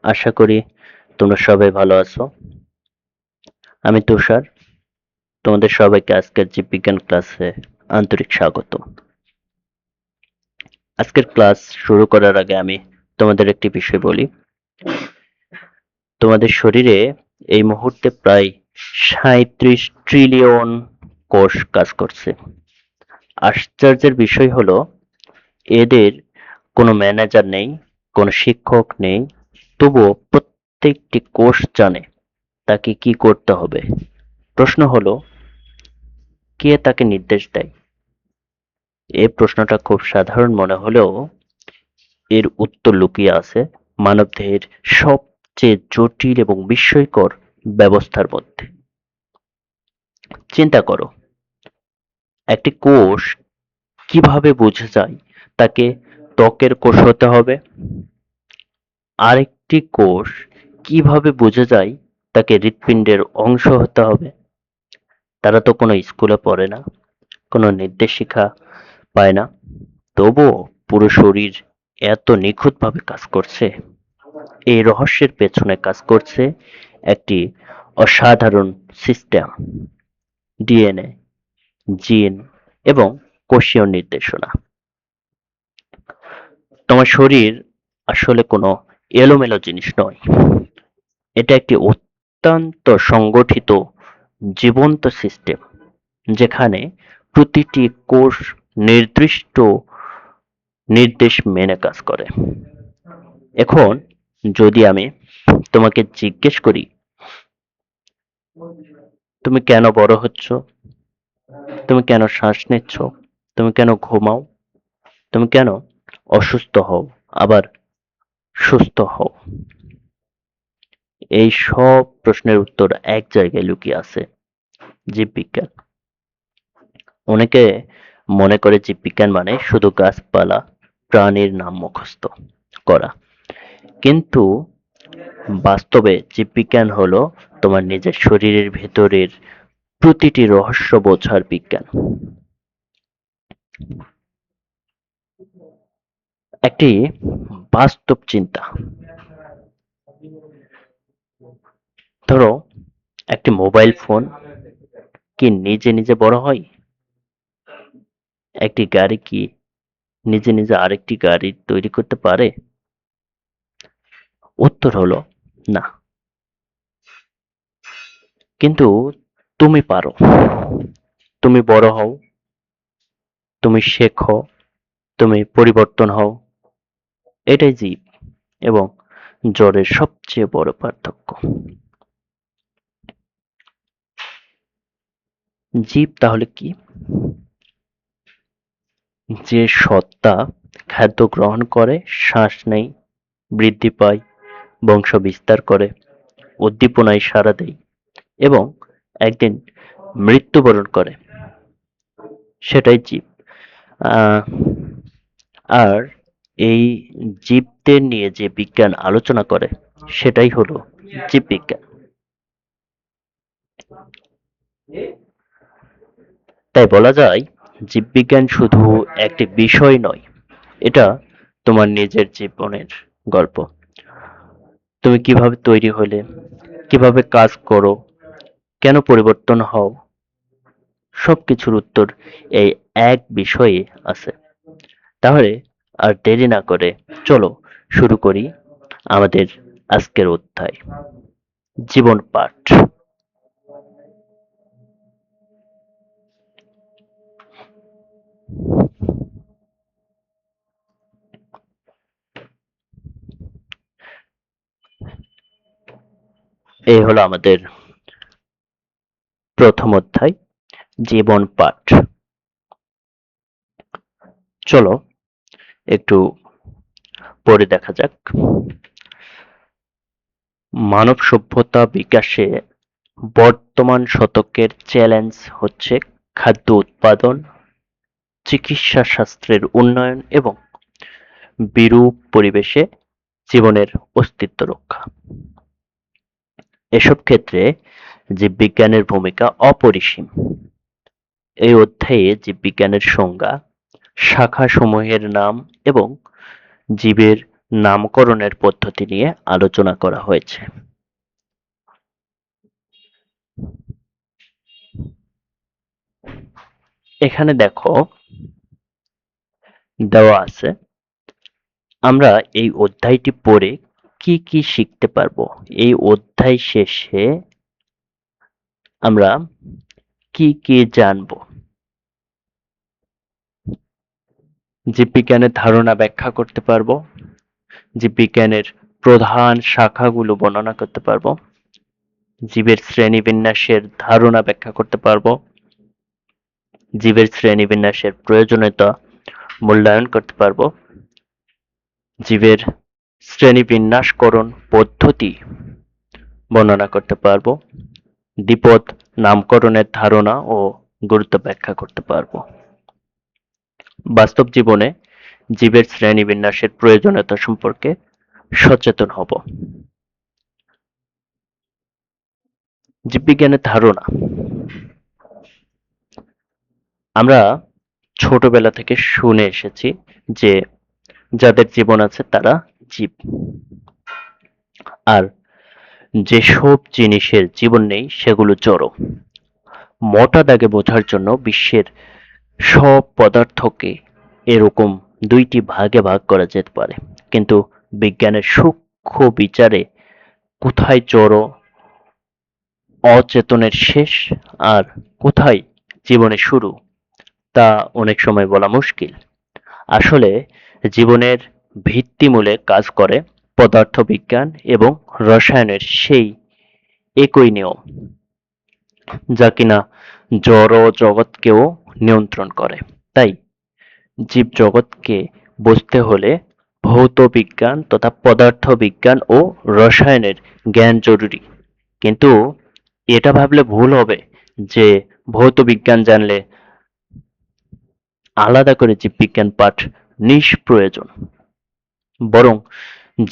আশা করি তোমরা সবাই ভালো আছো। আমি তুষার, তোমাদের সবাইকে আজকের জীববিজ্ঞান ক্লাসে আন্তরিক স্বাগত। আজকের ক্লাস শুরু করার আগে আমি তোমাদের একটি বিষয় বলি। তোমাদের শরীরে এই মুহূর্তে প্রায় ৩৭ ট্রিলিয়ন কোষ কাজ করছে। আশ্চর্যের বিষয় হলো এদের কোনো ম্যানেজার নেই, কোনো শিক্ষক নেই, তবুও প্রত্যেকটি কোষ জানে তাকে কি করতে হবে। প্রশ্ন হলো, কে তাকে নির্দেশ দেয়? এই প্রশ্নটা খুব সাধারণ মনে হলেও এর উত্তর লুকিয়ে আছে মানবদেহের সবচেয়ে জটিল এবং বিস্ময়কর ব্যবস্থার মধ্যে। চিন্তা করো, একটি কোষ কিভাবে বুঝে যায় তাকে ত্বকের কোষ হতে হবে? আরেকটি কোষ কিভাবে বুঝে যায় তাকে হৃৎপিণ্ডের অংশ হতে হবে? তারা তো কোনো স্কুলে পড়ে না, কোনো নির্দেশিকা পায় না, তবুও পুরো শরীর এত নিখুঁতভাবে কাজ করছে। এই রহস্যের পেছনে কাজ করছে একটি অসাধারণ সিস্টেম: ডিএনএ, জিন এবং কোষীয় নির্দেশনা। তোমার শরীর আসলে কোনো এলোমেলো জিনিস নয়, এটা একটি অত্যন্ত সংগঠিত জীবন্ত সিস্টেম, যেখানে প্রতিটি কোষ নির্দিষ্ট নির্দেশ মেনে কাজ করে। এখন যদি আমি তোমাকে জিজ্ঞেস করি, তুমি কেন বড় হচ্ছ, তুমি কেন শ্বাস নিচ্ছ, তুমি কেন ঘুমাও, তুমি কেন অসুস্থ হও আবার সুস্থ হও, এই সব প্রশ্নের উত্তর এক জায়গায় লুকিয়ে আছে: জীববিজ্ঞান। অনেকে মনে করে জীববিজ্ঞান মানে শুধু গাছপালা, প্রাণীর নাম মুখস্থ করা, কিন্তু বাস্তবে জীববিজ্ঞান হলো তোমার নিজের শরীরের ভেতরের প্রতিটি রহস্য বোঝার বিজ্ঞান। একটি বাস্তব চিন্তা, ধরো একটি মোবাইল ফোন কি নিজে নিজে বড় হয়? একটি গাড়ি কি নিজে নিজে আরেকটি গাড়ি তৈরি করতে পারে? উত্তর হলো না। কিন্তু তুমি পারো। তুমি বড় হও, তুমি শেখো, তুমি পরিবর্তন হও। এটাই জীব এবং জড়ের সবচেয়ে বড় পার্থক্য। জীব তাহলে কি? যে সত্তা খাদ্য গ্রহণ করে, শ্বাস নেয়, বৃদ্ধি পায়, বংশ বিস্তার করে, উদ্দীপনায় সাড়া দেয় এবং একদিন মৃত্যুবরণ করে, সেটাই জীব। আহ, আর এই জীবদের নিয়ে যে বিজ্ঞান আলোচনা করে সেটাই হলো জীববিজ্ঞান। তাই বলা যায় জীববিজ্ঞান শুধু একটি বিষয় নয়, এটা তোমার নিজের জীবনের গল্প। তুমি কিভাবে তৈরি হলে, কিভাবে কাজ করো, কেন পরিবর্তন হও, সবকিছুর উত্তর এই এক বিষয়ে আছে। তাহলে আর দেরি না করে চলো শুরু করি আমাদের আজকের অধ্যায়, জীবন পাঠ। এই হলো আমাদের প্রথম অধ্যায়, জীবন পাঠ। চলো একটু পড়ে দেখা যাক। মানব সভ্যতা বিকাশে বর্তমান শতকের চ্যালেঞ্জ হচ্ছে খাদ্য উৎপাদন, চিকিৎসা শাস্ত্রের উন্নয়ন এবং বিরূপ পরিবেশে জীবনের অস্তিত্ব রক্ষা। এসব ক্ষেত্রে জীববিজ্ঞানের ভূমিকা অপরিসীম। এই অধ্যায়ে জীববিজ্ঞানের সংজ্ঞা, শাখাসমূহের নাম এবং জীবের নামকরণের পদ্ধতি নিয়ে আলোচনা করা হয়েছে। এখানে দেখো দেওয়া আছে, আমরা এই অধ্যায়টি পড়ে কি কি শিখতে পারবো। এই অধ্যায় শেষে আমরা কি কি জানবো। জীববিজ্ঞানের ধারণা ব্যাখ্যা করতে পারবো, জীববিজ্ঞানের প্রধান শাখাগুলো বর্ণনা করতে পারবো, জীবের শ্রেণীবিন্যাসের ধারণা ব্যাখ্যা করতে পারবো, জীবের শ্রেণীবিন্যাসের প্রয়োজনীয়তা মূল্যায়ন করতে পারবো, জীবের শ্রেণীবিন্যাসকরণ পদ্ধতি বর্ণনা করতে পারবো, দ্বিপদ নামকরণের ধারণা ও গুরুত্ব ব্যাখ্যা করতে পারবো। বাস্তব জীবনে জীবের শ্রেণীবিন্যাসের প্রয়োজনীয়তা সম্পর্কে সচেতন হব। জীববিজ্ঞানের ধারণা, আমরা ছোটবেলা থেকে শুনে এসেছি যে যাদের জীবন আছে তারা জীব, আর যেসব জিনিসের জীবন নেই সেগুলো জড়। মোটা দাগে বোঝার জন্য বিশ্বের সব পদার্থকে এরকম দুইটি ভাগে ভাগ করা যেতে পারে, কিন্তু বিজ্ঞানের সূক্ষ্ম বিচারে কোথায় জড় অচেতনের শেষ আর কোথায় জীবনের শুরু তা অনেক সময় বলা মুশকিল। আসলে জীবনের ভিত্তিমূলে কাজ করে পদার্থবিজ্ঞান এবং রসায়নের সেই একই নিয়ম, যা কিনা জড় জগৎকেও নিয়ন্ত্রণ করে। তাই জীবজগৎকে বুঝতে হলে ভৌত বিজ্ঞান তথা পদার্থবিজ্ঞান ও রসায়নের জ্ঞান জরুরি। কিন্তু এটা ভাবলে ভুল হবে যে ভৌত বিজ্ঞান জানলে আলাদা করে জীববিজ্ঞান পাঠ নিষ্প্রয়োজন। বরং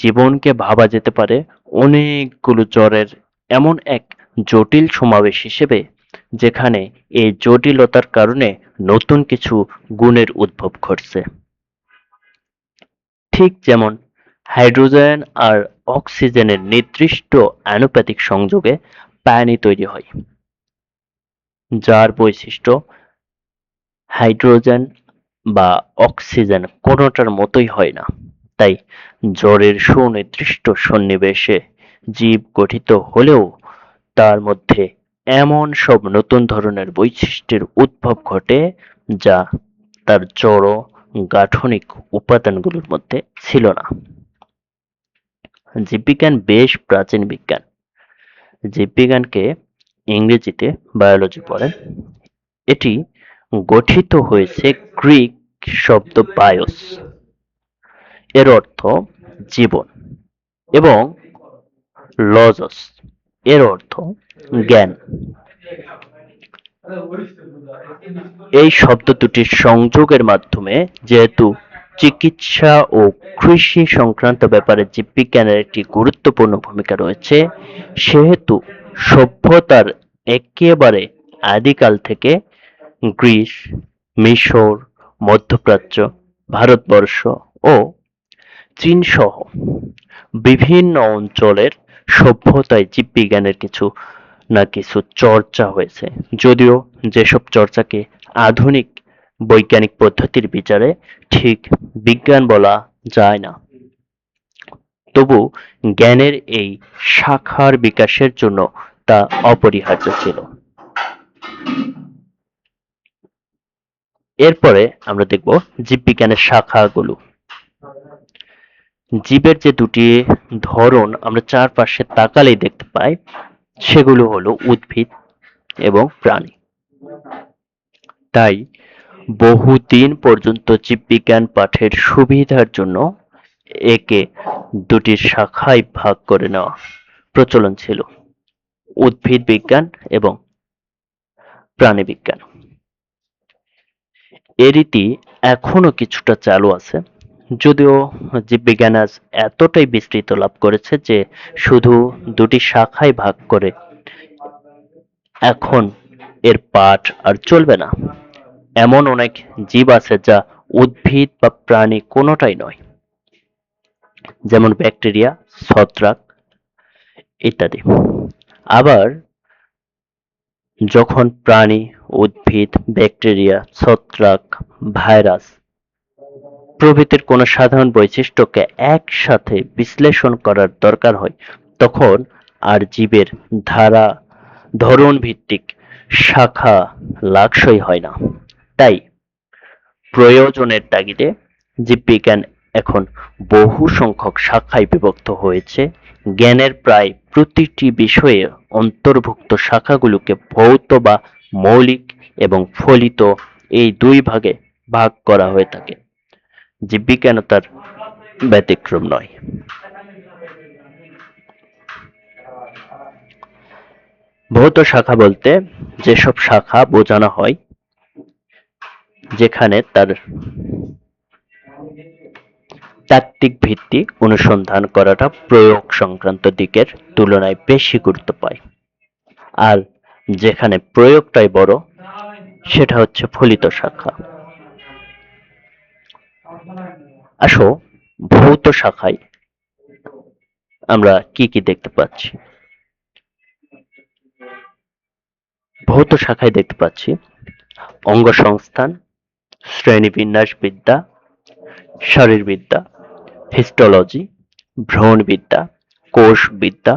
জীবনকে ভাবা যেতে পারে অনেকগুলো জড়ের এমন এক জটিল সমাবেশ হিসেবে, যেখানে এই জটিলতার কারণে নতুন কিছু গুণের উদ্ভব ঘটছে। ঠিক যেমন হাইড্রোজেন আর অক্সিজেনের নির্দিষ্ট আনুপাতিক সংযোগে পানি তৈরি হয়, যার বৈশিষ্ট্য হাইড্রোজেন বা অক্সিজেন কোনোটার মতোই হয় না। তাই জড়ের সুনির্দিষ্ট সন্নিবেশে জীব গঠিত হলেও তার মধ্যে এমন সব নতুন ধরনের বৈশিষ্ট্যের উদ্ভব ঘটে যা তার জড় গাঠনিক উপাদানগুলোর মধ্যে ছিল না। জীববিজ্ঞান বেশ প্রাচীন বিজ্ঞান। জীববিজ্ঞানকে ইংরেজিতে বায়োলজি বলে। এটি গঠিত হয়েছে গ্রিক শব্দ বায়োস এর অর্থ জীবন এবং লজস এর অর্থ জ্ঞান। এই শব্দ দুটির সংযোগের মাধ্যমে যেহেতু চিকিৎসা ও কৃষি সংক্রান্ত ব্যাপারে জীববিজ্ঞানের একটি গুরুত্বপূর্ণ ভূমিকা রয়েছে, সেহেতু সভ্যতার একেবারে আদিকাল থেকে গ্রিস, মিশর, মধ্যপ্রাচ্য, ভারতবর্ষ ও চীন সহ বিভিন্ন অঞ্চলের সভ্যতায় জীববিজ্ঞানের কিছু না কিছু চর্চা হয়েছে, যদিও যেসব চর্চাকে আধুনিক বৈজ্ঞানিক পদ্ধতির বিচারে ঠিক বিজ্ঞান বলা যায় না, তবু জ্ঞানের এই শাখার বিকাশের জন্য তা অপরিহার্য ছিল। এরপরে আমরা দেখব জীববিজ্ঞানের শাখাগুলো। জীবের যে দুটি ধরন আমরা চারপাশে তাকালেই দেখতে পাই, সেগুলো হলো উদ্ভিদ এবং প্রাণী। তাই বহুদিন পর্যন্ত জীববিজ্ঞান পাঠের সুবিধার জন্য একে দুটির শাখায় ভাগ করে নেওয়া প্রচলন ছিল, উদ্ভিদ বিজ্ঞান এবং প্রাণী বিজ্ঞান। এ রীতি এখনো কিছুটা চালু আছে, যদিও জীববিজ্ঞান আজ এতটাই বিস্তৃত লাভ করেছে যে শুধু দুটি শাখায় ভাগ করে এখন এর পাঠ আর চলবে না। এমন অনেক জীব আছে যা উদ্ভিদ বা প্রাণী কোনোটাই নয়। যেমন ব্যাকটেরিয়া, ছত্রাক ইত্যাদি। আবার যখন প্রাণী, উদ্ভিদ, ব্যাকটেরিয়া, ছত্রাক, ভাইরাস প্রভৃতির কোনো সাধারণ বৈশিষ্ট্যকে একসাথে বিশ্লেষণ করার দরকার হয়, তখন আর জীবের ধারা ধরন ভিত্তিক শাখা লাকসই হয় না। তাই প্রয়োজনের তাগিদে জীববিজ্ঞান এখন বহু সংখ্যক শাখায় বিভক্ত হয়েছে। জ্ঞানের প্রায় প্রতিটি বিষয়ে অন্তর্ভুক্ত শাখাগুলোকে ভৌত বা মৌলিক এবং ফলিত এই দুই ভাগে ভাগ করা হয়ে থাকে। জীববিজ্ঞানও তার ব্যতিক্রম নয়। ভৌত শাখা বলতে যেসব শাখা বোঝানো হয় যেখানে তার তাত্ত্বিক ভিত্তি অনুসন্ধান করাটা প্রয়োগ সংক্রান্ত দিকের তুলনায় বেশি গুরুত্ব পায়, আর যেখানে প্রয়োগটাই বড় সেটা হচ্ছে ফলিত শাখা। আসো, ভৌত শাখায় আমরা কি কি দেখতে পাচ্ছি। ভৌত শাখায় দেখতে পাচ্ছি অঙ্গ সংস্থান, শ্রেণীবিন্যাসবিদ্যা, শারীরবিদ্যা, হিস্টোলজি, ভ্রূণবিদ্যা, কোষবিদ্যা,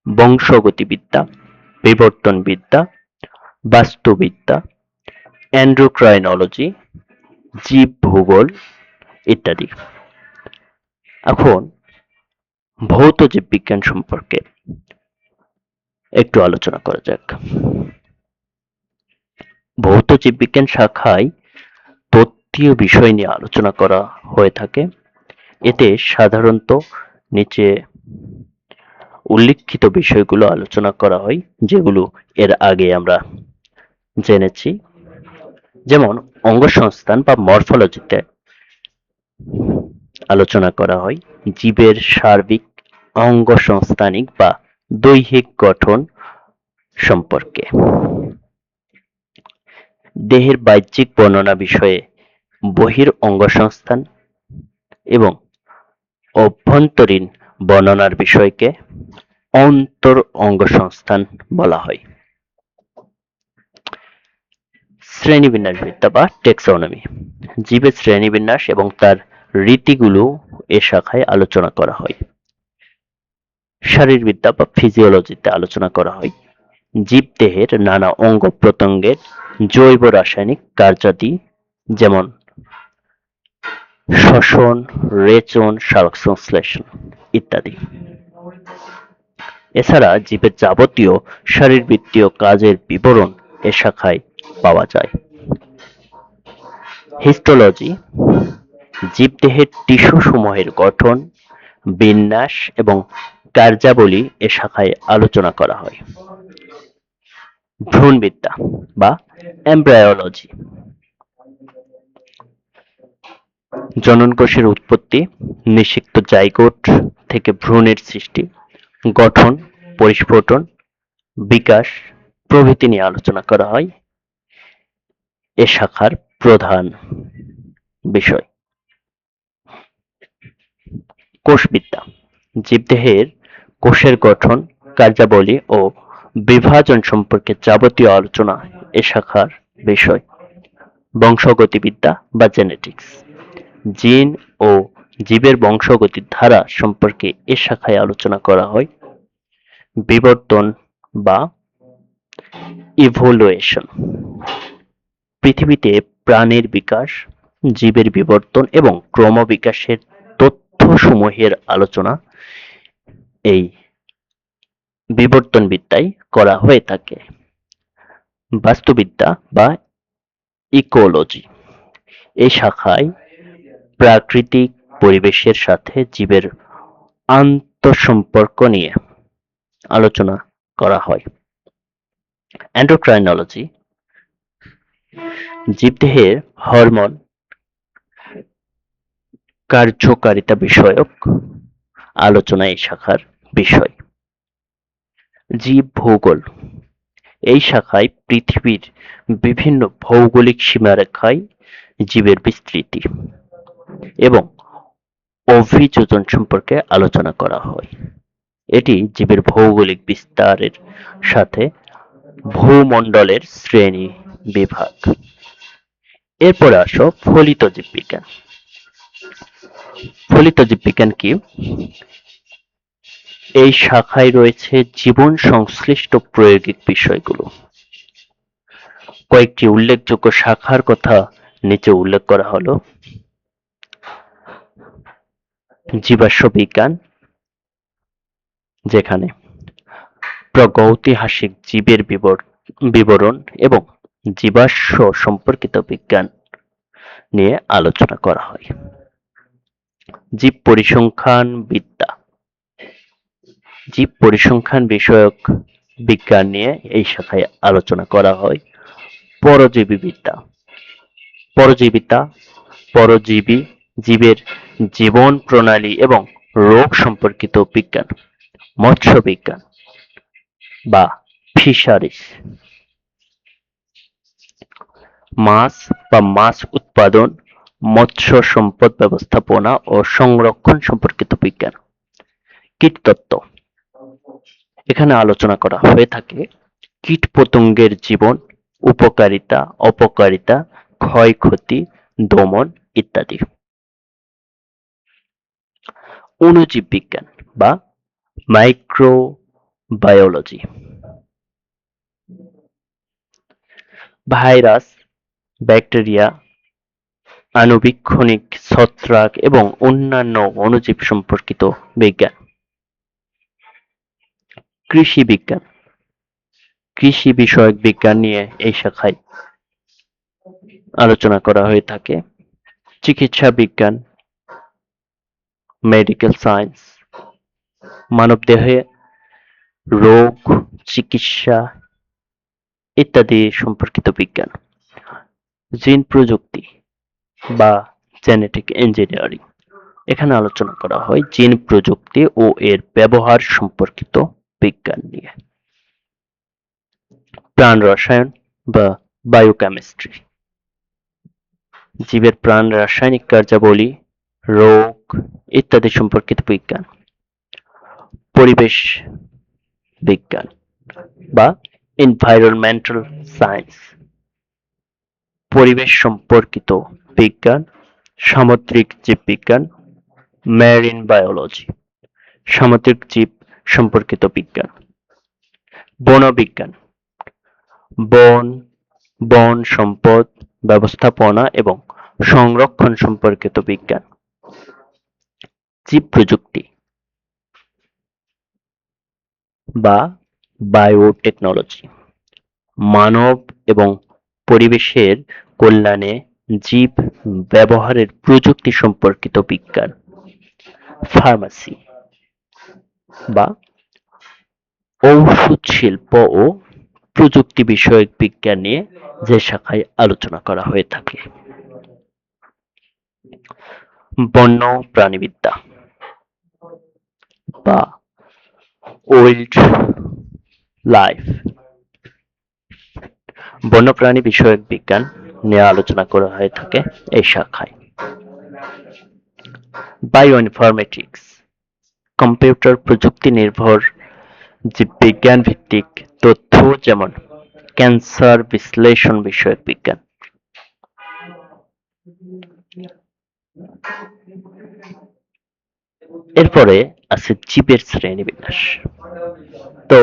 বংশগতিবিদ্যা, বিবর্তনবিদ্যা, বাস্তুবিদ্যা, এন্ডোক্রাইনোলজি, জীবভূগোল ইত্যাদি। এখন ভৌত জীববিজ্ঞান সম্পর্কে একটু আলোচনা করা যাক। ভৌত জীববিজ্ঞান শাখায় তত্ত্বীয় বিষয় নিয়ে আলোচনা করা হয়ে থাকে। এতে সাধারণত নিচে উল্লিখিত বিষয়গুলো আলোচনা করা হয়, যেগুলো এর আগে আমরা জেনেছি। যেমন অঙ্গসংস্থান বা মরফোলজিতে আলোচনা করা হয় জীবের সার্বিক অঙ্গসংস্থানিক বা দৈহিক গঠন সম্পর্কে। দেহের বাহ্যিক বর্ণনা বিষয়ে বহির অঙ্গসংস্থান এবং অভ্যন্তরীণ বর্ণনার বিষয়কে অন্তর অঙ্গসংস্থান বলা হয়। শ্রেণীবিন্যাসবিদ্যা বা টেক্সোনমি, জীবের শ্রেণীবিন্যাস এবং তার রীতিগুলো এ শাখায় আলোচনা করা হয়। শারীরবিদ্যা বা ফিজিওলজিতে আলোচনা করা হয় জীবদেহের নানা অঙ্গ প্রত্যঙ্গের জৈব রাসায়নিক কার্যাদি, যেমন শ্বসন, রেচন, সালোকসংশ্লেষণ ইত্যাদি। এছাড়া জীবের যাবতীয় শারীরবৃত্তীয় কাজের বিবরণ এ শাখায় পাওয়া যায়। হিস্টোলজি, জীবদেহের টিস্যু সমূহের গঠন, বিন্যাস এবং কার্যাবলী এ শাখায় আলোচনা করা হয়। ভ্রূণবিদ্যা বা এমব্রায়োলজি, জনন কোষের উৎপত্তি, নিষিক্ত জাইগোট থেকে ভ্রূণের সৃষ্টি, গঠন, পরিস্ফুটন, বিকাশ প্রভৃতি নিয়ে আলোচনা করা হয় এ শাখার প্রধান বিষয়। কোষবিদ্যা, জীবদেহের কোষের গঠন, কার্যাবলী ও বিভাজন সম্পর্কে যাবতীয় আলোচনা এ শাখার বিষয়। বংশগতিবিদ্যা বা জেনেটিক্স, জিন ও জীবের বংশগতির ধারা সম্পর্কে এ শাখায় আলোচনা করা হয়। বিবর্তন বা ইভোলুয়েশন, পৃথিবীতে প্রাণের বিকাশ, জীবের বিবর্তন এবং ক্রমবিকাশের তথ্যসমূহের আলোচনা এই বিবর্তনবিদ্যায় করা হয়ে থাকে। বাস্তুবিদ্যা বা ইকোলজি, এই শাখায় প্রাকৃতিক পরিবেশের সাথে জীবের আন্তঃসম্পর্ক নিয়ে আলোচনা করা হয়। এন্ডোক্রাইনোলজি, জীবদেহের হরমোন কার্যকারিতা বিষয়ক আলোচনা এই শাখার বিষয়। জীবভূগোল, এই শাখায় পৃথিবীর বিভিন্ন ভৌগোলিক সীমারেখায় জীবের বিস্তৃতি এবং অভিযোজন সম্পর্কে আলোচনা করা হয়। এটি জীবের ভৌগোলিক বিস্তারের সাথে ভূমণ্ডলের শ্রেণী বিভাগ। এরপরে আসো ফলিত জীববিজ্ঞান। ফলিত জীববিজ্ঞান কি? এই শাখায় রয়েছে জীবন সংশ্লিষ্ট প্রায়োগিক বিষয়গুলো। কয়েকটি উল্লেখযোগ্য শাখার কথা নিচে উল্লেখ করা হলো। জীবাশ্ম বিজ্ঞান, যেখানে প্রাগৈতিহাসিক জীবের বিবরণ এবং জীবাশ্ম সম্পর্কিত বিজ্ঞান নিয়ে আলোচনা করা হয়। জীব পরিসংখ্যান বিদ্যা, জীব পরিসংখ্যান বিষয়ক বিজ্ঞান নিয়ে এই শাখায় আলোচনা করা হয়। পরজীবী বিদ্যা, পরজীবী জীবের জীবন প্রণালী এবং রোগ সম্পর্কিত বিজ্ঞান। মৎস্য বিজ্ঞান বা ফিশারিজ, মাছ বা মাছ উৎপাদন, মৎস্য সম্পদ ব্যবস্থাপনা ও সংরক্ষণ সম্পর্কিত বিজ্ঞান। কীটতত্ত্ব, এখানে আলোচনা করা হয়ে থাকে কীটপতঙ্গের জীবন, উপকারিতা, অপকারিতা, ক্ষয়ক্ষতি, দমন ইত্যাদি। অণুজীব বিজ্ঞান বা মাইক্রোবায়োলজি, ভাইরাস, ব্যাকটেরিয়া, আণুবীক্ষণিক ছত্রাক এবং অন্যান্য অণুজীব সম্পর্কিত বিজ্ঞান। কৃষি বিজ্ঞান, কৃষি বিষয়ক বিজ্ঞান নিয়ে এই শাখায় আলোচনা করা হয়ে থাকে। চিকিৎসা বিজ্ঞান, মেডিকেল সায়েন্স, মানবদেহে রোগ চিকিৎসা ইত্যাদি সম্পর্কিত বিজ্ঞান। জিন প্রযুক্তি বা জেনেটিক ইঞ্জিনিয়ারিং, এখানে আলোচনা করা হয় জিন প্রযুক্তি ও এর ব্যবহার সম্পর্কিত বিজ্ঞান নিয়ে। প্রাণ রসায়ন বা বায়োকেমিস্ট্রি, জীবের প্রাণ রাসায়নিক কার্যাবলী, রোগ ইত্যাদি সম্পর্কিত বিজ্ঞান। পরিবেশ বিজ্ঞান বা এনভায়রনমেন্টাল সায়েন্স, পরিবেশ সম্পর্কিত বিজ্ঞান। সামুদ্রিক জীববিজ্ঞান, মেরিন বায়োলজি, সামুদ্রিক জীব সম্পর্কিত বিজ্ঞান। বন বিজ্ঞান, বন সম্পদ ব্যবস্থাপনা এবং সংরক্ষণ সম্পর্কিত বিজ্ঞান। জীব প্রযুক্তি বা বায়োটেকনোলজি, মানব এবং পরিবেশের কল্যাণে জীব ব্যবহারের প্রযুক্তি সম্পর্কিত বিজ্ঞান। ফার্মেসি বা ঔষধ শিল্প ও প্রযুক্তি বিষয়ক বিজ্ঞান নিয়ে যে শাখায় আলোচনা করা হয়ে থাকে। বন্য প্রাণীবিদ্যা বা ওয়াইল্ড লাইফ, বন্যপ্রাণী বিষয়ক বিজ্ঞান নিয়ে আলোচনা করা হয়ে থাকে এই শাখায়। বায়োইনফরমেটিক্স, কম্পিউটার প্রযুক্তি নির্ভর জীববিজ্ঞান ভিত্তিক তথ্য, যেমন ক্যান্সার বিশ্লেষণ বিষয়ক বিজ্ঞান। এরপরে আছে জীবের শ্রেণীবিন্যাস। তো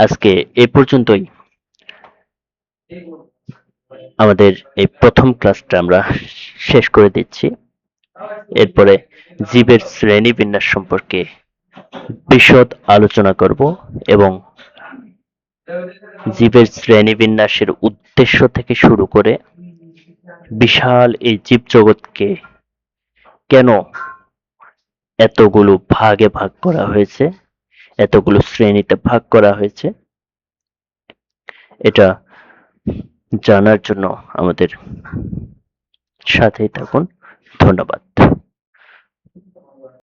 আজকে এ পর্যন্তই আমাদের এই প্রথম ক্লাসটা আমরা শেষ করে দিচ্ছি। এরপরে জীবের শ্রেণীবিন্যাস সম্পর্কে বিশদ আলোচনা করব এবং জীবের শ্রেণীবিন্যাসের উদ্দেশ্য থেকে শুরু করে বিশাল এই জীবজগৎকে কেন এতগুলো ভাগে ভাগ করা হয়েছে, এতগুলো শ্রেণীতে ভাগ করা হয়েছে, এটা জানার জন্য আমাদের সাথেই থাকুন। ধন্যবাদ।